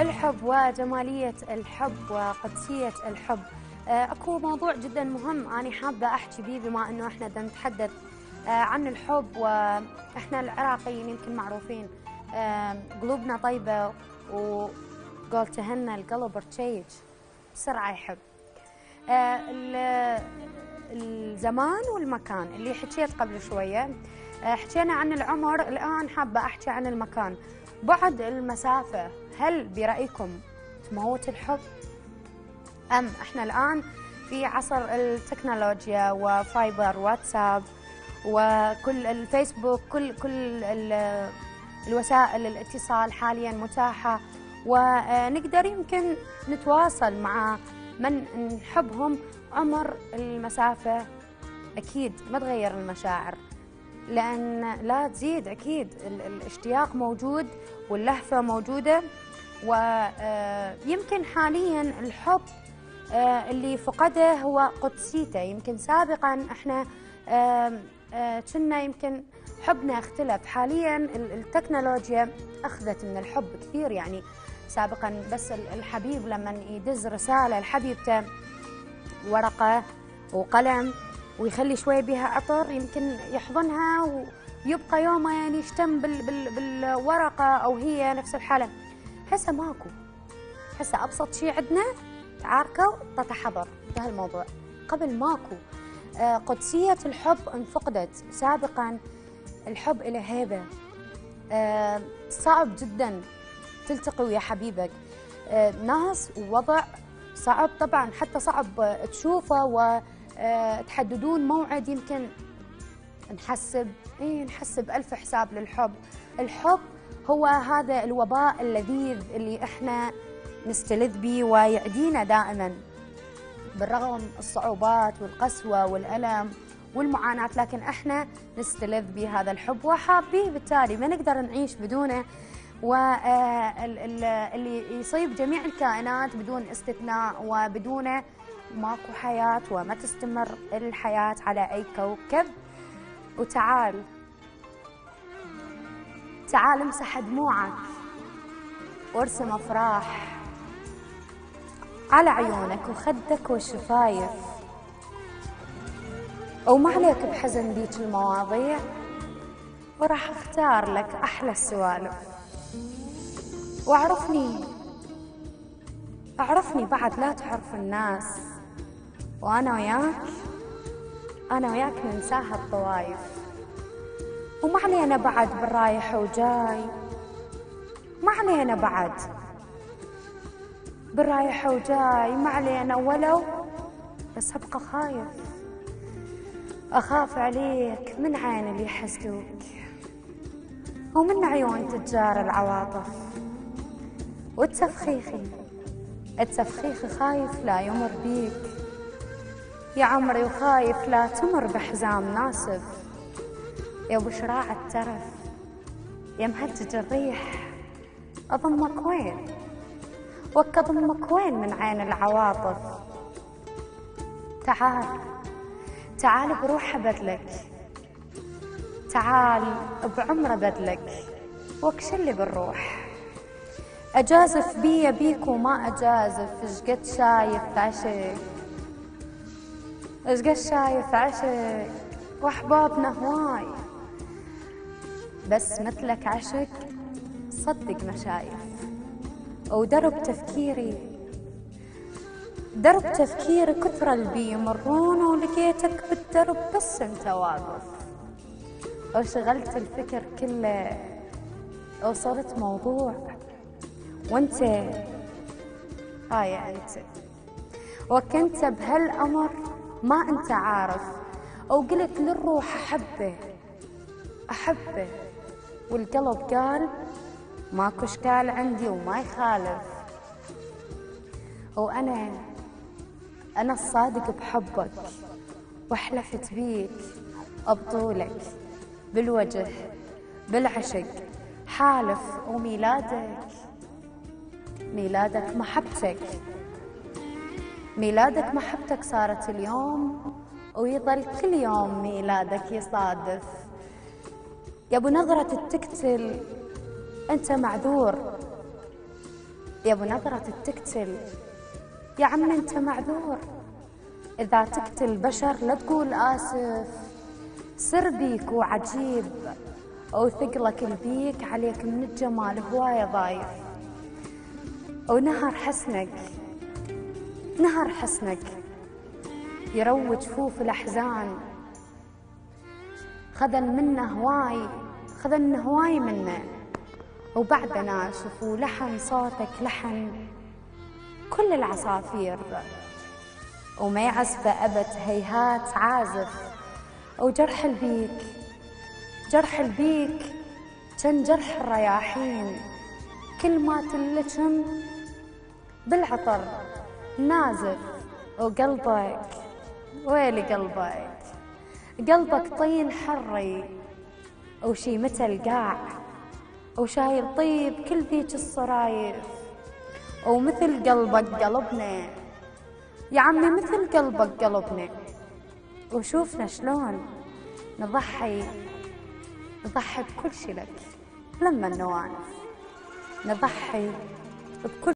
الحب وجمالية الحب وقدسية الحب. اكو موضوع جدا مهم أنا حابة احكي به، بما انه احنا بدنا نتحدث عن الحب، واحنا العراقيين يمكن معروفين قلوبنا طيبة، وقولتهن القلب رشيج بسرعة يحب. الزمان والمكان اللي حكيت قبل شوية، حكينا عن العمر، الآن حابة أحكي عن المكان. بعد المسافة، هل برأيكم تموت الحب؟ أم إحنا الآن في عصر التكنولوجيا وفايبر واتساب وكل الفيسبوك، كل الوسائل الاتصال حاليا متاحة، ونقدر يمكن نتواصل مع من نحبهم. عمر المسافة أكيد ما تغير المشاعر، لأن لا تزيد، أكيد الاشتياق موجود واللهفة موجودة. ويمكن حاليا الحب اللي فقده هو قدسيته. يمكن سابقا احنا كنا يمكن حبنا اختلف، حاليا التكنولوجيا أخذت من الحب كثير. يعني سابقا بس الحبيب لما يدز رسالة لحبيبته ورقة وقلم ويخلي شوي بها عطر، يمكن يحضنها ويبقى يومه يعني يشتم بالورقة، أو هي نفس الحالة. هسه ماكو، هسه أبسط شيء عندنا تعاركوا تتحضر بهالموضوع. قبل ماكو. قدسية الحب انفقدت. سابقا الحب له هيبة، صعب جدا تلتقي ويا حبيبك، ناس ووضع صعب طبعا، حتى صعب تشوفه وتحددون موعد. يمكن نحسب ألف حساب للحب. الحب هو هذا الوباء اللذيذ اللي احنا نستلذ به ويعدينا دائما بالرغم الصعوبات والقسوة والألم والمعاناة، لكن احنا نستلذ بهذا الحب وحابيه، بالتالي ما نقدر نعيش بدونه. واللي يصيب جميع الكائنات بدون استثناء، وبدونه ماكو حياة وما تستمر الحياة على أي كوكب. وتعال امسح دموعك وارسم أفراح على عيونك وخدك والشفايف، وما عليك بحزن ذيك المواضيع، وراح اختار لك أحلى السوالف. واعرفني بعد، لا تعرف الناس، وأنا وياك ننساها الطوايف. وما علينا بعد بالرايح وجاي، ما علينا بعد بالرايح وجاي، ما علينا ولو، بس أبقى أخاف عليك من عين اللي يحسدوك، ومن عيون تجار العواطف. التفخيخي خايف لا يمر بيك يا عمري، وخايف لا تمر بحزام ناسف. يا ابو شراع الترف، يا مهجج الريح، اضمك وين اضمك وين من عين العواطف؟ تعال بروحه بدلك، تعال بعمره بدلك، وكش اللي بالروح. أجازف بيك وما أجازف، اشقد شايف عشق وأحبابنا هواي، بس مثلك عشق صدق ما شايف. ودرب تفكيري كثر البي يمرون، ولقيتك بالدرب بس انت واقف، وشغلت الفكر كله وصرت موضوع، وانت انت وكنت بهالأمر ما انت عارف. وقلت للروح أحبه، والقلب قال ماكو اشكال عندي وما يخالف. وأنا الصادق بحبك، وحلفت بيك بطولك بالوجه بالعشق حالف. وميلادك محبتك صارت اليوم، ويظل كل يوم ميلادك يصادف. يا ابو نظرة التكتل انت معذور، يا ابو نظرة تقتل، يا عم انت معذور، اذا تقتل بشر لا تقول اسف، سر بيك وعجيب، او ثقلك البيك عليك من الجمال هواية ضايف، ونهر حسنك نهر حسنك يروج جفوف الاحزان، خذن هواي منه، وبعد ناشف ولحن صوتك لحن كل العصافير، وما يعزف أبد هيهات عازف، وجرح البيك كان جرح الرياحين، كل ما تلجم بالعطر نازف، وقلبك ويلي قلبك طين حري، وشيمته القاع، وشايل طيب كل ذيك الصرايف، ومثل قلبك قلبنا يا عمي، مثل قلبك قلبنا، وشوفنا شلون نضحي بكل شي لك، لما النوانف نضحي بكل